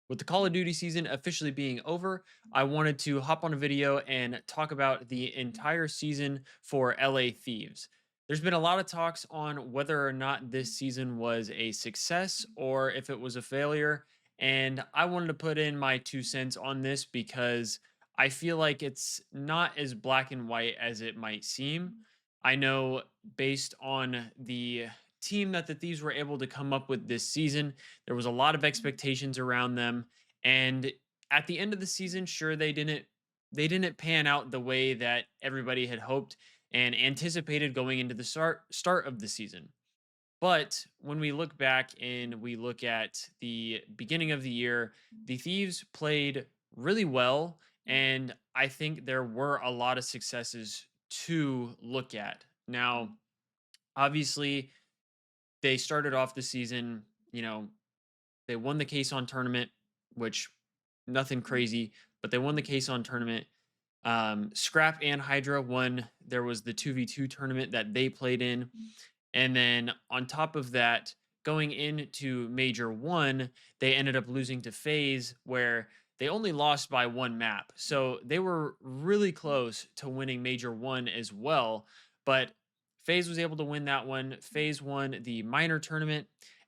With the Call of Duty season officially being over, I wanted to hop on a video and talk about the entire season for LA Thieves. There's been a lot of talks on whether or not this season was a success or if it was a failure. And I wanted to put in my 2 cents on this because I feel like it's not as black and white as it might seem. I know based on the team that the Thieves were able to come up with this season, there was a lot of expectations around them, and at the end of the season, sure they didn't pan out the way that everybody had hoped and anticipated going into the start of the season. But when we look back and we look at the beginning of the year, the Thieves played really well, and I think there were a lot of successes to look at. Now, obviously, they started off the season, they won the case on tournament, which nothing crazy, but they won the case on tournament. Scrap and Hydra won. There was the 2v2 tournament that they played in. And then on top of that, going into Major 1, they ended up losing to FaZe, where they only lost by one map. So they were really close to winning Major 1 as well. But FaZe was able to win that one. FaZe won the minor tournament.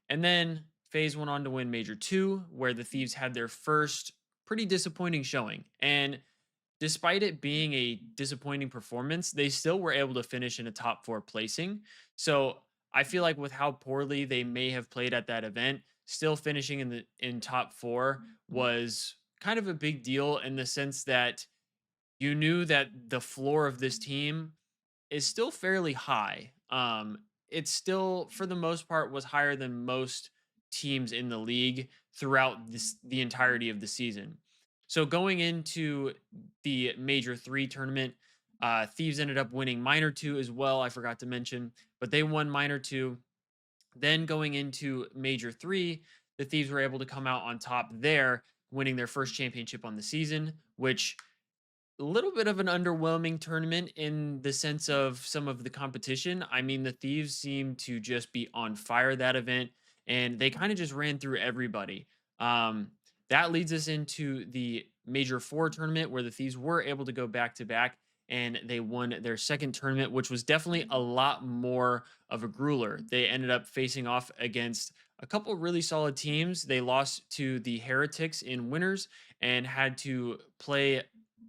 And then FaZe went on to win Major 2, where the Thieves had their first pretty disappointing showing. And despite it being a disappointing performance, they still were able to finish in a top 4 placing. So I feel like with how poorly they may have played at that event, still finishing in top 4 was kind of a big deal in the sense that you knew that the floor of this team is still fairly high. It's still, for the most part, was higher than most teams in the league throughout the entirety of the season. So going into the Major 3 tournament, Thieves ended up winning Minor 2 as well. I forgot to mention, but they won Minor 2. Then going into Major 3, the Thieves were able to come out on top there, winning their first championship on the season, which a little bit of an underwhelming tournament in the sense of some of the competition. I mean, the Thieves seemed to just be on fire that event, and they kind of just ran through everybody. Um, that leads us into the Major 4 tournament where the Thieves were able to go back to back and they won their second tournament, which was definitely a lot more of a grueler. They ended up facing off against a couple really solid teams. They lost to the Heretics in winners and had to play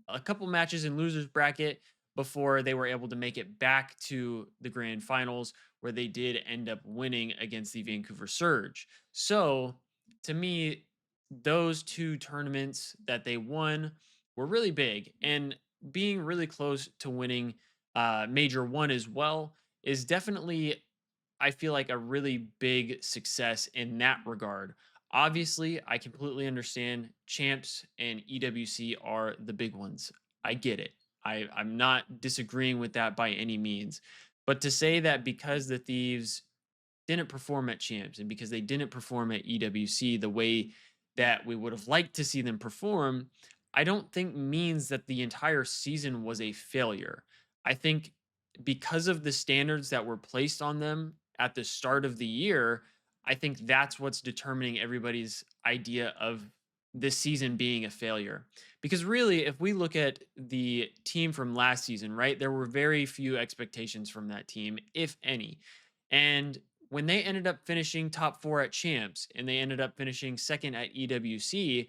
a couple matches in losers bracket before they were able to make it back to the grand finals, where they did end up winning against the Vancouver Surge. So to me, those two tournaments that they won were really big, and being really close to winning Major 1 as well is definitely, I feel like, a really big success in that regard. Obviously, I completely understand champs and EWC are the big ones. I get it. I'm not disagreeing with that by any means. But to say that because the Thieves didn't perform at champs and because they didn't perform at EWC the way that we would have liked to see them perform, I don't think means that the entire season was a failure. I think because of the standards that were placed on them at the start of the year, I think that's what's determining everybody's idea of this season being a failure. Because really, if we look at the team from last season, right, there were very few expectations from that team, if any. And when they ended up finishing top 4 at champs and they ended up finishing second at EWC,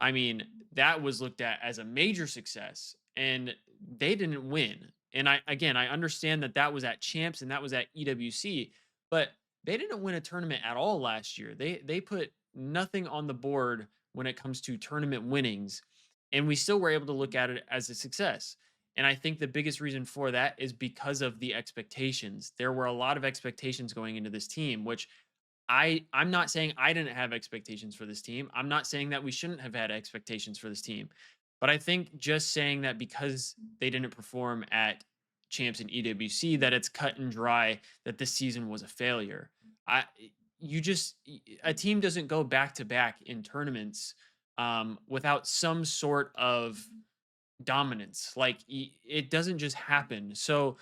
I mean, that was looked at as a major success, and they didn't win. And I understand that that was at champs and that was at EWC, but they didn't win a tournament at all last year. They put nothing on the board when it comes to tournament winnings, and we still were able to look at it as a success. And I think the biggest reason for that is because of the expectations. There were a lot of expectations going into this team, which I'm not saying I didn't have expectations for this team. I'm not saying that we shouldn't have had expectations for this team. But I think just saying that because they didn't perform at champs and EWC that it's cut and dry that this season was a failure. I you just A team doesn't go back to back in tournaments without some sort of dominance. Like it doesn't just happen. So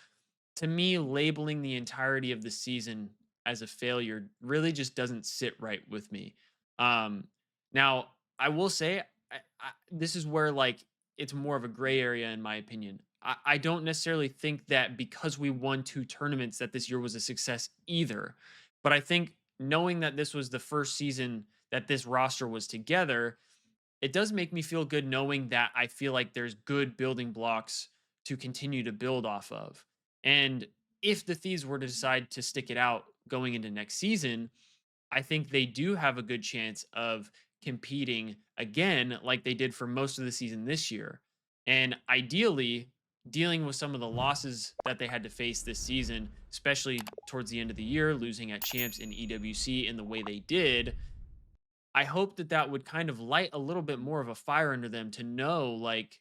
to me, labeling the entirety of the season as a failure really just doesn't sit right with me. Um, Now, I will say, this is where like it's more of a gray area in my opinion. I don't necessarily think that because we won two tournaments that this year was a success either. But I think knowing that this was the first season that this roster was together, it does make me feel good knowing that I feel like there's good building blocks to continue to build off of. And if the Thieves were to decide to stick it out going into next season, I think they do have a good chance of competing again, like they did for most of the season this year. And ideally, dealing with some of the losses that they had to face this season, especially towards the end of the year, losing at champs in EWC in the way they did, I hope that that would kind of light a little bit more of a fire under them to know, like,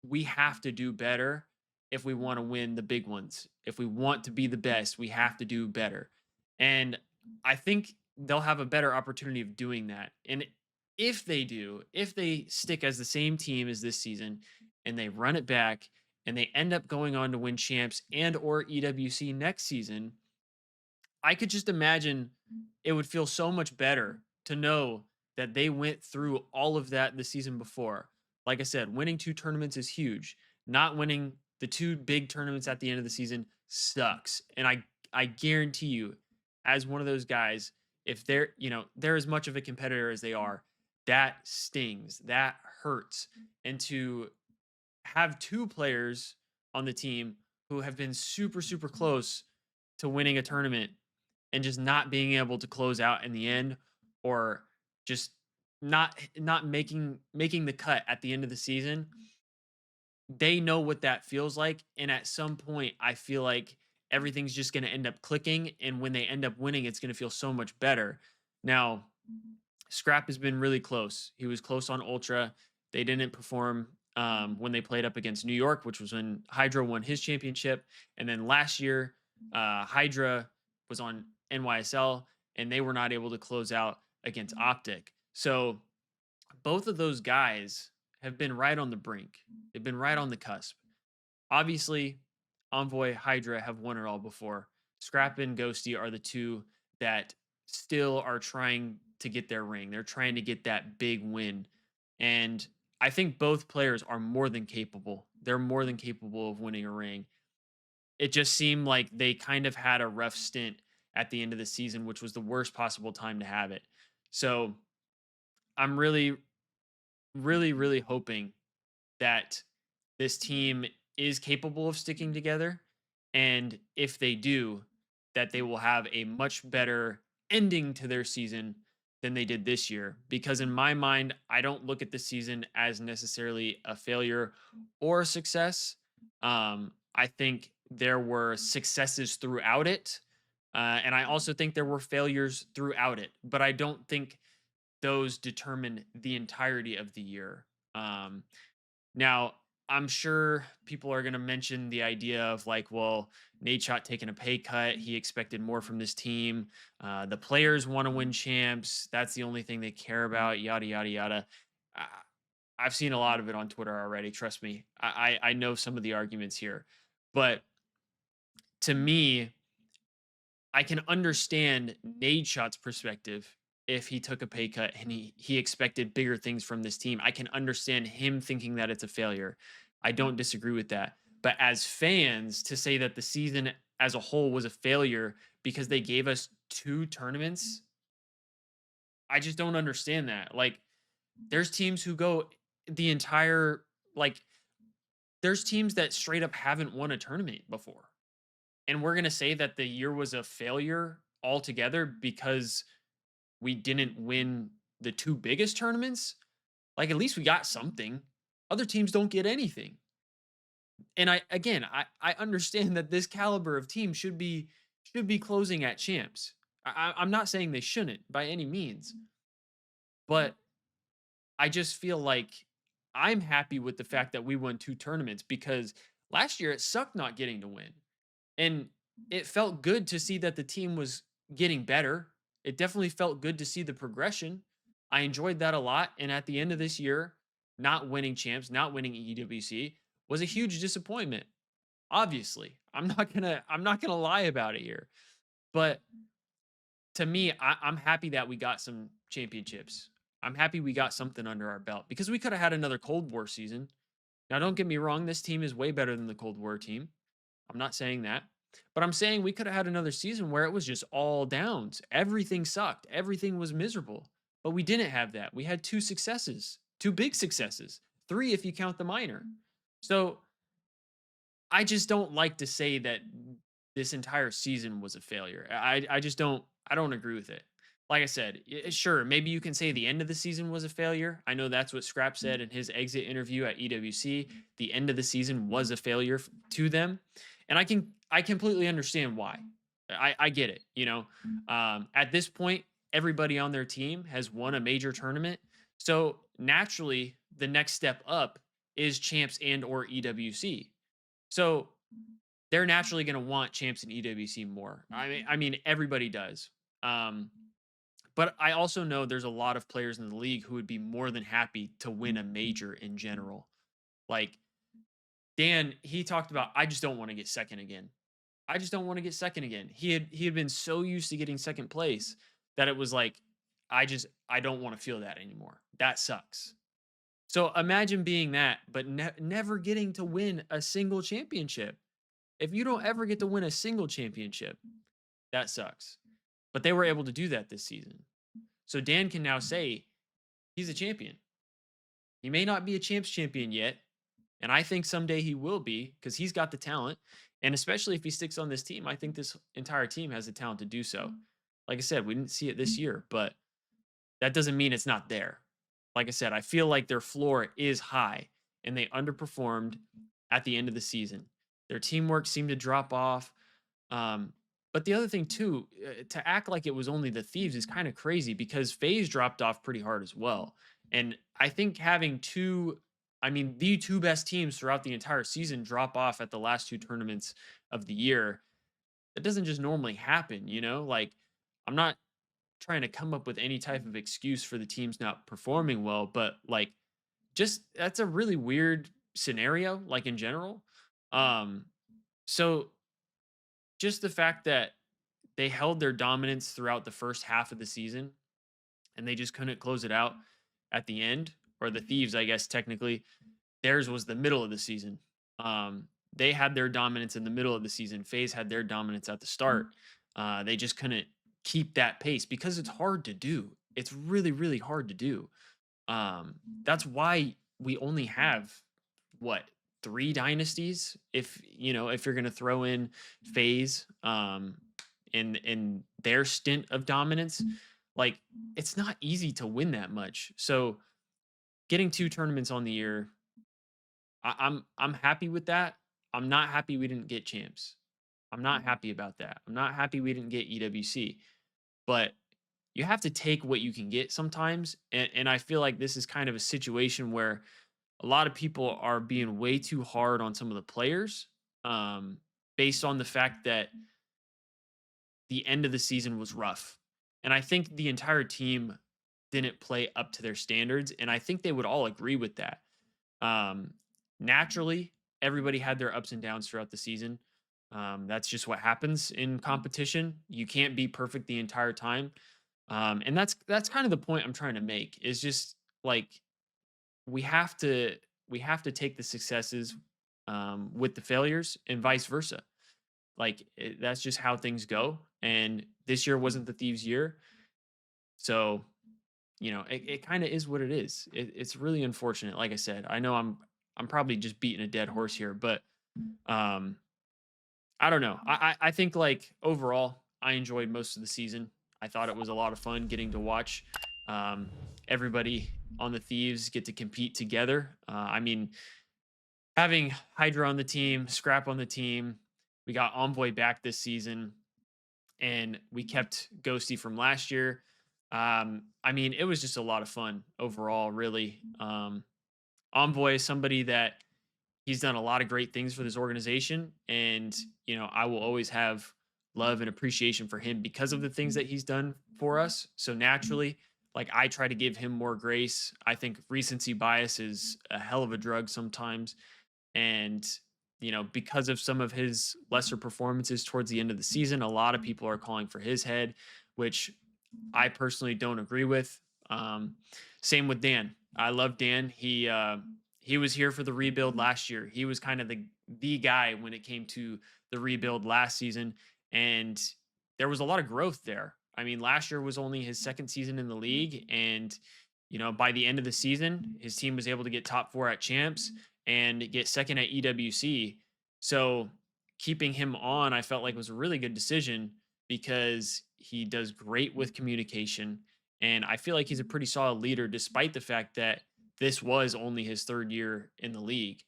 we have to do better if we want to win the big ones. If we want to be the best, we have to do better. And I think they'll have a better opportunity of doing that. And if they do, if they stick as the same team as this season and they run it back and they end up going on to win champs and or EWC next season, I could just imagine it would feel so much better to know that they went through all of that the season before. Like I said, winning two tournaments is huge. Not winning the two big tournaments at the end of the season sucks. And I guarantee you, as one of those guys, if they're as much of a competitor as they are, that stings. That hurts. And to have two players on the team who have been super, super close to winning a tournament and just not being able to close out in the end or just not making the cut at the end of the season, they know what that feels like, and at some point I feel like everything's just going to end up clicking, and when they end up winning it's going to feel so much better. Now, Scrap has been really close. He was close on Ultra. They didn't perform when they played up against New York, which was when Hydra won his championship. And then last year, Hydra was on NYSL and they were not able to close out against Optic. So both of those guys have been right on the brink. They've been right on the cusp. Obviously, Envoy, Hydra have won it all before. Scrap and Ghosty are the two that still are trying to get their ring. They're trying to get that big win. And I think both players are more than capable. They're more than capable of winning a ring. It just seemed like they kind of had a rough stint at the end of the season, which was the worst possible time to have it. So I'm really, really, really hoping that this team is capable of sticking together. And if they do, that they will have a much better ending to their season than they did this year. Because in my mind, I don't look at the season as necessarily a failure or a success. I think there were successes throughout it. And I also think there were failures throughout it. But I don't think those determine the entirety of the year. Now, I'm sure people are going to mention the idea of like, well, Nate Shot taking a pay cut. He expected more from this team. The players want to win champs. That's the only thing they care about. Yada yada yada. I, I've seen a lot of it on Twitter already. Trust me, I know some of the arguments here, but to me, I can understand Nade Shot's perspective if he took a pay cut and he expected bigger things from this team. I can understand him thinking that it's a failure. I don't disagree with that. But as fans, to say that the season as a whole was a failure because they gave us two tournaments, I just don't understand that. Like, there's teams who go the entire like there's teams that straight up haven't won a tournament before. And we're going to say that the year was a failure altogether because we didn't win the two biggest tournaments. Like, at least we got something. Other teams don't get anything. And I understand that this caliber of team should be closing at champs. I'm not saying they shouldn't by any means, but I just feel like I'm happy with the fact that we won two tournaments because last year it sucked not getting to win. And it felt good to see that the team was getting better. It definitely felt good to see the progression. I enjoyed that a lot. And at the end of this year, not winning champs, not winning EWC was a huge disappointment. Obviously, I'm not gonna lie about it here. But to me, I'm happy that we got some championships. I'm happy we got something under our belt because we could have had another Cold War season. Now, don't get me wrong, this team is way better than the Cold War team. I'm not saying that. But I'm saying we could have had another season where it was just all downs. Everything sucked. Everything was miserable. But we didn't have that. We had two successes, two big successes, three if you count the minor. So I just don't like to say that this entire season was a failure. I just don't agree with it. Like I said, sure, maybe you can say the end of the season was a failure. I know that's what Scrap said in his exit interview at EWC. The end of the season was a failure to them, and I completely understand why. I get it. At this point, everybody on their team has won a major tournament, so naturally, the next step up is champs and or EWC. So they're naturally going to want champs in EWC more. I mean, everybody does. Um, but I also know there's a lot of players in the league who would be more than happy to win a major in general. Like Dan, he talked about, I just don't want to get second again. I just don't want to get second again. He had been so used to getting second place that it was like, I don't want to feel that anymore. That sucks. So imagine being that, but never getting to win a single championship. If you don't ever get to win a single championship, that sucks. But they were able to do that this season. So Dan can now say he's a champion. He may not be a champs champion yet, and I think someday he will be because he's got the talent. And especially if he sticks on this team, I think this entire team has the talent to do so. Like I said, we didn't see it this year, but that doesn't mean it's not there. Like I said, I feel like their floor is high and they underperformed at the end of the season. Their teamwork seemed to drop off. Um, but the other thing too, to act like it was only the Thieves is kind of crazy because FaZe dropped off pretty hard as well. And I think having the two best teams throughout the entire season drop off at the last two tournaments of the year, that doesn't just normally happen, you know? Like, I'm not trying to come up with any type of excuse for the teams not performing well, but like, just that's a really weird scenario, like in general. Um, so just the fact that they held their dominance throughout the first half of the season and they just couldn't close it out at the end, or the Thieves, I guess technically, theirs was the middle of the season. They had their dominance in the middle of the season. FaZe had their dominance at the start. They just couldn't keep that pace because it's hard to do. It's really, really hard to do. That's why we only have what, three dynasties, if you're going to throw in FaZe in their stint of dominance. Like, it's not easy to win that much. So getting two tournaments on the year, I'm happy with that. I'm not happy we didn't get champs. I'm not happy about that. I'm not happy we didn't get EWC. But you have to take what you can get sometimes. And I feel like this is kind of a situation where a lot of people are being way too hard on some of the players, um, based on the fact that the end of the season was rough. And I think the entire team didn't play up to their standards. And I think they would all agree with that. Um, Naturally, everybody had their ups and downs throughout the season. That's just what happens in competition. You can't be perfect the entire time. And that's kind of the point I'm trying to make is just like we have to we have to take the successes with the failures and vice versa. Like that's just how things go. And this year wasn't the Thieves' year, so it kind of is what it is. It's really unfortunate. Like I said, I know I'm probably just beating a dead horse here, but um, I don't know. I think like overall, I enjoyed most of the season. I thought it was a lot of fun getting to watch um, everybody on the Thieves get to compete together. I mean, having Hydra on the team, Scrap on the team, we got Envoy back this season, and we kept Ghosty from last year. I mean, it was just a lot of fun overall, really. Envoy is somebody that he's done a lot of great things for this organization, and I will always have love and appreciation for him because of the things that he's done for us. So naturally, like I try to give him more grace. I think recency bias is a hell of a drug sometimes, and because of some of his lesser performances towards the end of the season, a lot of people are calling for his head, which I personally don't agree with. Um, Same with Dan. I love Dan. He was here for the rebuild last year. He was kind of the guy when it came to the rebuild last season, and there was a lot of growth there. I mean, last year was only his second season in the league, and by the end of the season, his team was able to get top four at champs and get second at EWC. So keeping him on, I felt like was a really good decision because he does great with communication and I feel like he's a pretty solid leader, despite the fact that this was only his third year in the league.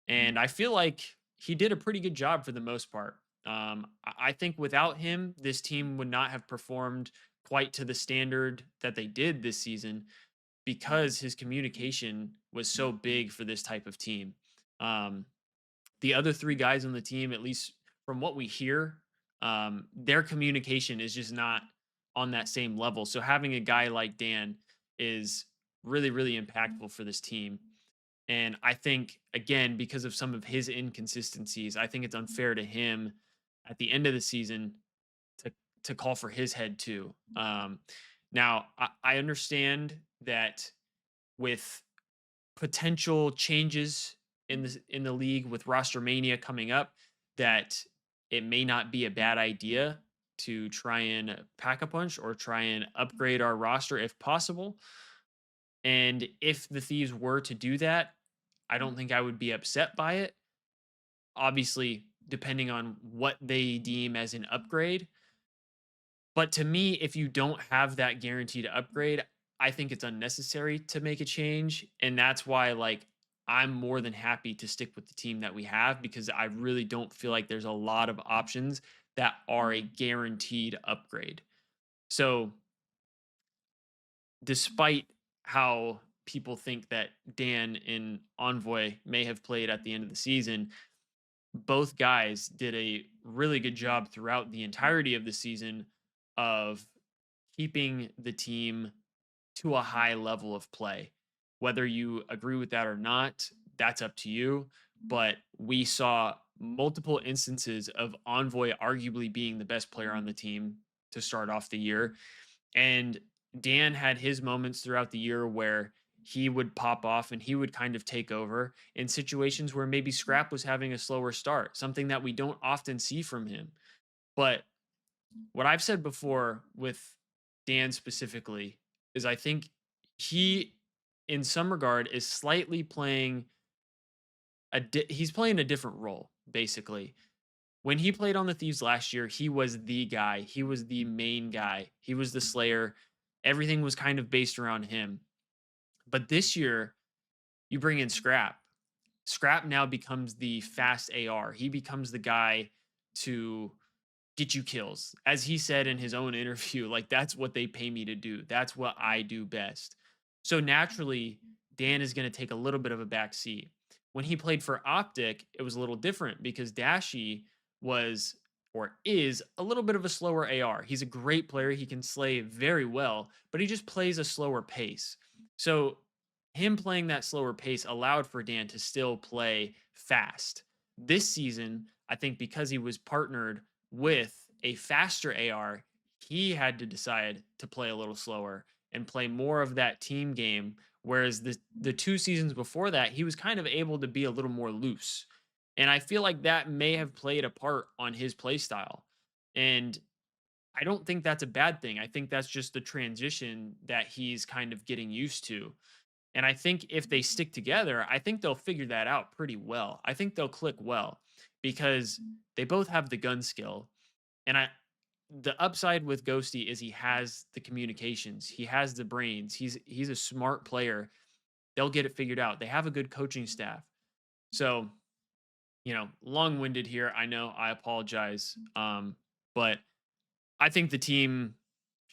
And I feel like he did a pretty good job for the most part. I think without him, this team would not have performed quite to the standard that they did this season because his communication was so big for this type of team. Um, the other three guys on the team, at least from what we hear, their communication is just not on that same level. So having a guy like Dan is really, really impactful for this team. And I think, again, because of some of his inconsistencies, I think it's unfair to him at the end of the season to call for his head too. Now, I understand that with potential changes in the league with roster mania coming up that it may not be a bad idea to try and pack a punch or try and upgrade our roster if possible. And if the Thieves were to do that, I don't think I would be upset by it. Obviously, depending on what they deem as an upgrade, but to me, if you don't have that guaranteed upgrade, I think it's unnecessary to make a change. And that's why, like, I'm more than happy to stick with the team that we have because I really don't feel like there's a lot of options that are a guaranteed upgrade. So, despite how people think that Dan and Envoy may have played at the end of the season, both guys did a really good job throughout the entirety of the season of keeping the team to a high level of play. Whether you agree with that or not, that's up to you. But we saw multiple instances of Envoy arguably being the best player on the team to start off the year. And Dan had his moments throughout the year where he would pop off and he would kind of take over in situations where maybe Scrap was having a slower start, something that we don't often see from him. But what I've said before with Dan specifically is I think he, in some regard, is slightly playing he's playing a different role, basically. When he played on the Thieves last year, he was the guy. He was the main guy. He was the Slayer. Everything was kind of based around him. But this year, you bring in Scrap. Scrap now becomes the fast AR. He becomes the guy to get you kills. As he said in his own interview, like that's what they pay me to do. That's what I do best. So naturally, Dan is going to take a little bit of a back seat. When he played for Optic, it was a little different because Dashi was or is a little bit of a slower AR. He's a great player. He can slay very well, but he just plays a slower pace. So him playing that slower pace allowed for Dan to still play fast. This season, I think because he was partnered with a faster AR, he had to decide to play a little slower and play more of that team game. Whereas the two seasons before that, he was kind of able to be a little more loose. And I feel like that may have played a part on his play style. And I don't think that's a bad thing. I think that's just the transition that he's kind of getting used to. And I think if they stick together, I think they'll figure that out pretty well. I think they'll click well because they both have the gun skill. And the upside with Ghosty is he has the communications, he has the brains, he's a smart player. They'll get it figured out. They have a good coaching staff. So, long-winded here. I know, I apologize. But I think the team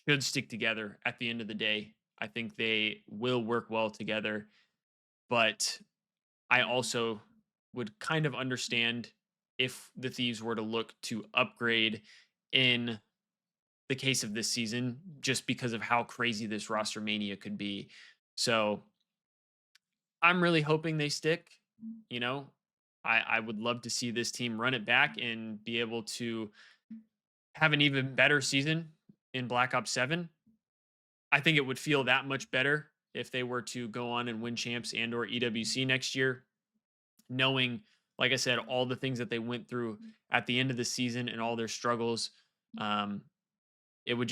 should stick together at the end of the day. I think they will work well together. But I also would kind of understand if the Thieves were to look to upgrade in the case of this season, just because of how crazy this roster mania could be. So I'm really hoping they stick. You know, I would love to see this team run it back and be able to have an even better season in Black Ops 7. I think it would feel that much better if they were to go on and win champs and or EWC next year, knowing, like I said, all the things that they went through at the end of the season and all their struggles. Um, it would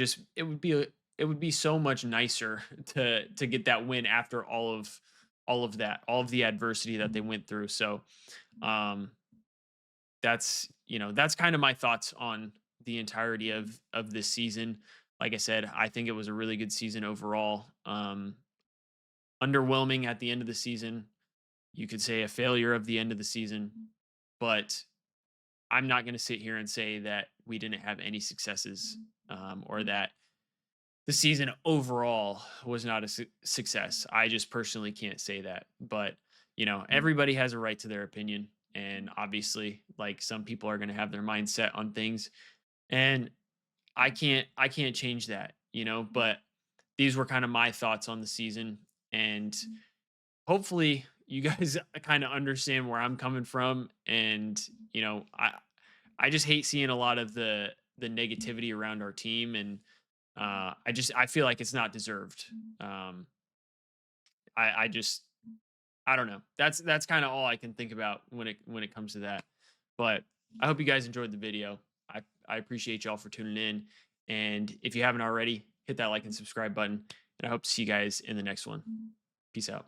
be so much nicer to get that win after all of that, all of the adversity that they went through. So um that's, that's kind of my thoughts on the entirety of this season. Like I said, I think it was a really good season overall. Underwhelming at the end of the season. You could say a failure of the end of the season, but I'm not going to sit here and say that we didn't have any successes, or that the season overall was not a success. I just personally can't say that. But, everybody has a right to their opinion. And obviously, like, some people are going to have their mindset on things. And I can't change that, but these were kind of my thoughts on the season. And hopefully you guys kind of understand where I'm coming from. And, I just hate seeing a lot of the negativity around our team. And I feel like it's not deserved. Um, I just I don't know. That's kind of all I can think about when it comes to that. But I hope you guys enjoyed the video. I appreciate y'all for tuning in. And if you haven't already, hit that like and subscribe button. And I hope to see you guys in the next one. Peace out.